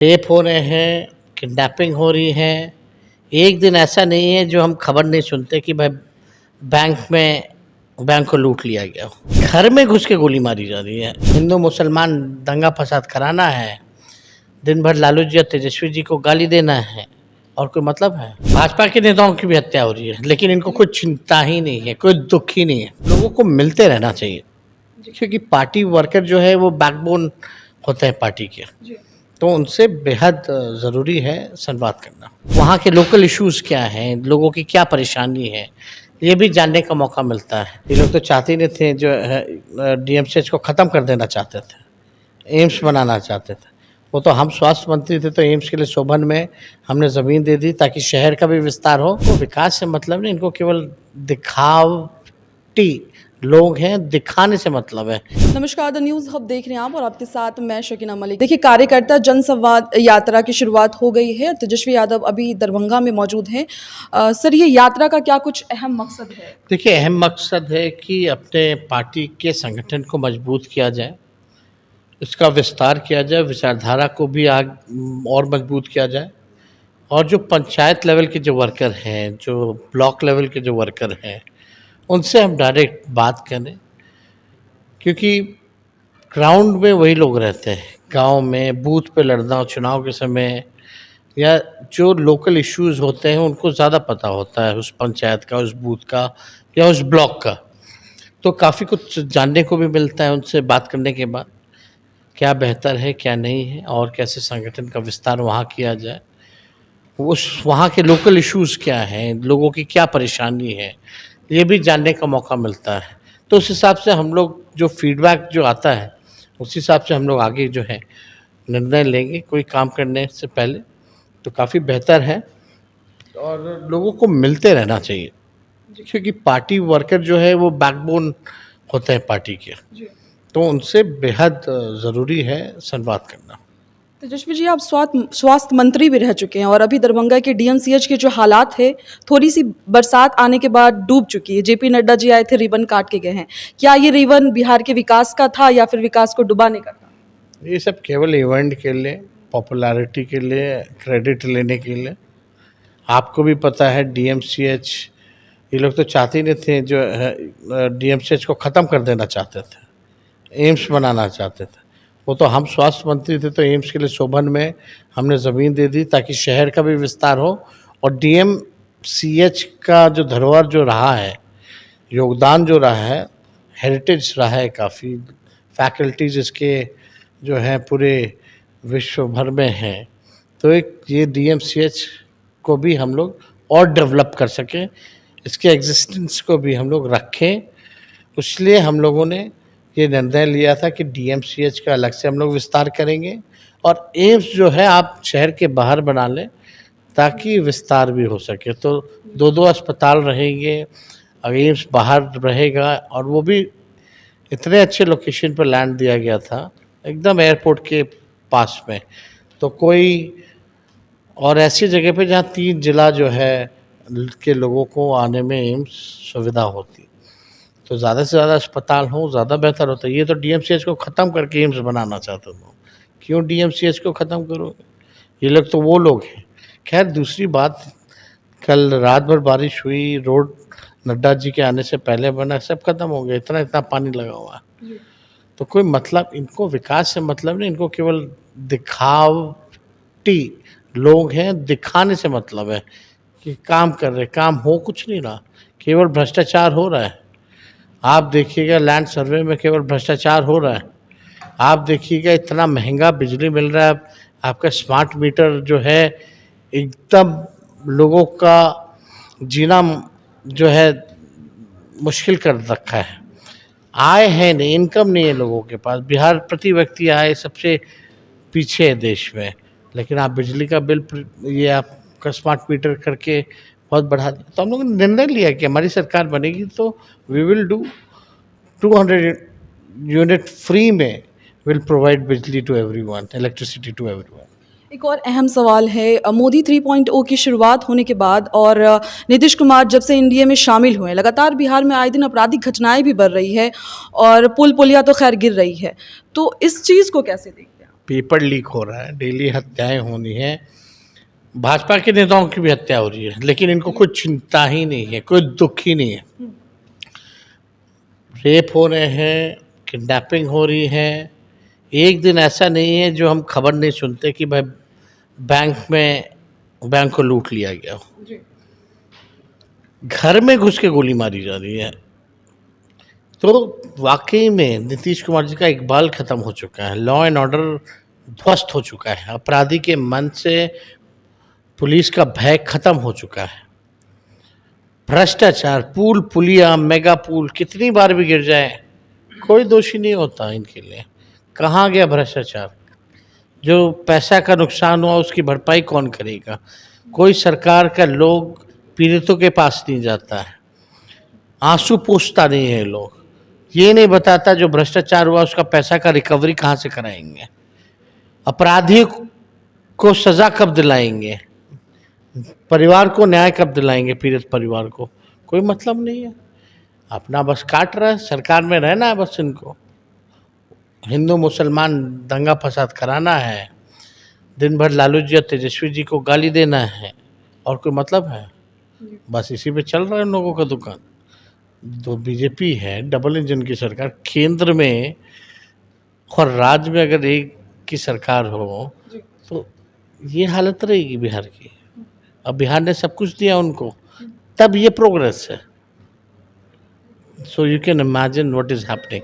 Rape हो रहे हैं, किडनैपिंग हो रही है। एक दिन ऐसा नहीं है जो हम खबर नहीं सुनते कि भाई बैंक को लूट लिया गया हो। घर में घुस के गोली मारी जा रही है। हिंदू मुसलमान दंगा फसाद कराना है, दिन भर लालू जी और तेजस्वी जी को गाली देना है, और कोई मतलब है? भाजपा के नेताओं की भी हत्या हो रही है, लेकिन इनको कोई चिंता ही नहीं है, कोई दुख ही नहीं है। लोगों को मिलते रहना चाहिए, क्योंकि पार्टी वर्कर जो है वो बैकबोन होते हैं पार्टी के, तो उनसे बेहद ज़रूरी है संवाद करना। वहाँ के लोकल इश्यूज़ क्या हैं, लोगों की क्या परेशानी है, ये भी जानने का मौका मिलता है। ये लोग तो चाहते ही नहीं थे, जो है डीएमसीएच को ख़त्म कर देना चाहते थे, एम्स बनाना चाहते थे। वो तो हम स्वास्थ्य मंत्री थे, तो एम्स के लिए सोबन में हमने ज़मीन दे दी ताकि शहर का भी विस्तार हो। तो विकास से मतलब नहीं, इनको केवल दिखावटी लोग हैं, दिखाने से मतलब है। नमस्कार, द न्यूज़ हब देख रहे हैं आप और आपके साथ मैं शकीना मलिक। देखिए, कार्यकर्ता जनसंवाद यात्रा की शुरुआत हो गई है। तेजस्वी यादव अभी दरभंगा में मौजूद हैं। सर, ये यात्रा का क्या कुछ अहम मकसद है? देखिए, अहम मकसद है कि अपने पार्टी के संगठन को मजबूत किया जाए, इसका विस्तार किया जाए, विचारधारा को भी और मजबूत किया जाए, और जो पंचायत लेवल के जो वर्कर हैं, जो ब्लॉक लेवल के जो वर्कर हैं, उनसे हम डायरेक्ट बात करें, क्योंकि ग्राउंड में वही लोग रहते हैं। गांव में बूथ पे लड़ना हो चुनाव के समय, या जो लोकल इश्यूज़ होते हैं उनको ज़्यादा पता होता है, उस पंचायत का, उस बूथ का या उस ब्लॉक का। तो काफ़ी कुछ जानने को भी मिलता है उनसे बात करने के बाद, क्या बेहतर है, क्या नहीं है, और कैसे संगठन का विस्तार वहाँ किया जाए। उस वहाँ के लोकल इश्यूज़ क्या हैं, लोगों की क्या परेशानी है, ये भी जानने का मौका मिलता है। तो उस हिसाब से हम लोग जो फीडबैक जो आता है, उस हिसाब से हम लोग आगे जो है निर्णय लेंगे कोई काम करने से पहले। तो काफ़ी बेहतर है, और लोगों को मिलते रहना चाहिए, क्योंकि पार्टी वर्कर जो है वो बैकबोन होते हैं पार्टी के, तो उनसे बेहद ज़रूरी है संवाद करना। तेजस्वी जी, आप स्वास्थ्य मंत्री भी रह चुके हैं और अभी दरभंगा के डीएमसीएच के जो हालात है, थोड़ी सी बरसात आने के बाद डूब चुकी है। जेपी नड्डा जी आए थे, रिबन काट के गए हैं। क्या ये रिबन बिहार के विकास का था या फिर विकास को डुबाने का था? ये सब केवल इवेंट के लिए, पॉपुलैरिटी के लिए, क्रेडिट लेने के लिए। आपको भी पता है डीएमसीएच, ये लोग तो चाहते ही नहीं थे, जो है डीएमसीएच को ख़त्म कर देना चाहते थे, एम्स बनाना चाहते थे। वो तो हम स्वास्थ्य मंत्री थे, तो एम्स के लिए सोबन में हमने ज़मीन दे दी ताकि शहर का भी विस्तार हो, और डीएमसीएच का जो धरोहर जो रहा है, योगदान जो रहा है, हेरिटेज रहा है काफ़ी, फैकल्टीज इसके जो हैं पूरे विश्व भर में हैं। तो एक ये डीएमसीएच को भी हम लोग और डेवलप कर सकें, इसके एग्जिस्टेंस को भी हम लोग रखें, इसलिए हम लोगों ने ये निर्णय लिया था कि डीएमसीएच का अलग से हम लोग विस्तार करेंगे, और एम्स जो है आप शहर के बाहर बना लें ताकि विस्तार भी हो सके। तो 2-2 अस्पताल रहेंगे, और एम्स बाहर रहेगा, और वो भी इतने अच्छे लोकेशन पर लैंड दिया गया था, एकदम एयरपोर्ट के पास में। तो कोई और ऐसी जगह पे जहाँ 3 जिला जो है के लोगों को आने में एम्स सुविधा होती, तो ज़्यादा से ज़्यादा अस्पताल हो, ज़्यादा बेहतर होता है। ये तो डीएमसीएच को ख़त्म करके एम्स बनाना चाहते हो। क्यों डीएमसीएच को ख़त्म करोगे? ये लोग तो वो लोग हैं। खैर, दूसरी बात, कल रात भर बारिश हुई, रोड नड्डा जी के आने से पहले बना, सब खत्म हो गया, इतना इतना पानी लगा हुआ है। तो कोई मतलब, इनको विकास से मतलब नहीं, इनको केवल दिखावटी लोग हैं, दिखाने से मतलब है कि काम कर रहे, काम हो कुछ नहीं रहा, केवल भ्रष्टाचार हो रहा है। आप देखिएगा लैंड सर्वे में केवल भ्रष्टाचार हो रहा है। आप देखिएगा इतना महंगा बिजली मिल रहा है, आपका स्मार्ट मीटर जो है एकदम लोगों का जीना जो है मुश्किल कर रखा है। आय है नहीं, इनकम नहीं है लोगों के पास। बिहार प्रति व्यक्ति आय सबसे पीछे है देश में, लेकिन आप बिजली का बिल ये आपका स्मार्ट मीटर करके बहुत बढ़ा दिया। तो हम लोगों ने निर्णय लिया कि हमारी सरकार बनेगी तो we will do 200 unit free में विल प्रोवाइड बिजली to everyone, electricity to everyone. एक और अहम सवाल है, मोदी 3.0 की शुरुआत होने के बाद और नीतीश कुमार जब से एनडीए में शामिल हुए, लगातार बिहार में आए दिन आपराधिक घटनाएं भी बढ़ रही है और पुल पुलिया तो खैर गिर रही है। तो इस चीज़ को कैसे देखते हैं आप? पेपर लीक हो रहा है, डेली हत्याएं होनी है, भाजपा के नेताओं की भी हत्या हो रही है, लेकिन इनको कोई चिंता ही नहीं है, कोई दुख ही नहीं है। रेप हो रहे हैं, किडनैपिंग हो रही है, एक दिन ऐसा नहीं है जो हम खबर नहीं सुनते कि भाई बैंक को लूट लिया गया हो, घर में घुस के गोली मारी जा रही है। तो वाकई में नीतीश कुमार जी का इकबाल खत्म हो चुका है, लॉ एंड ऑर्डर ध्वस्त हो चुका है, अपराधी के मन से पुलिस का भय खत्म हो चुका है। भ्रष्टाचार, पुल पुलिया, मेगा पुल कितनी बार भी गिर जाए कोई दोषी नहीं होता इनके लिए। कहाँ गया भ्रष्टाचार? जो पैसा का नुकसान हुआ उसकी भरपाई कौन करेगा? कोई सरकार का लोग पीड़ितों के पास नहीं जाता है, आंसू पोंछता नहीं है लोग, ये नहीं बताता जो भ्रष्टाचार हुआ उसका पैसा का रिकवरी कहाँ से कराएंगे, अपराधी को सजा कब दिलाएंगे, परिवार को न्याय कब दिलाएंगे, पीड़ित परिवार को कोई मतलब नहीं है। अपना बस काट रहा है, सरकार में रहना है बस इनको, हिंदू मुसलमान दंगा फसाद कराना है, दिन भर लालू जी और तेजस्वी जी को गाली देना है, और कोई मतलब है? बस इसी पे चल रहा है इन लोगों का दुकान। तो बीजेपी है डबल इंजन की सरकार, केंद्र में और राज्य में अगर एक की सरकार हो तो ये हालत रहेगी बिहार की। अब बिहार ने सब कुछ दिया उनको, तब ये प्रोग्रेस है। So you can imagine what is happening.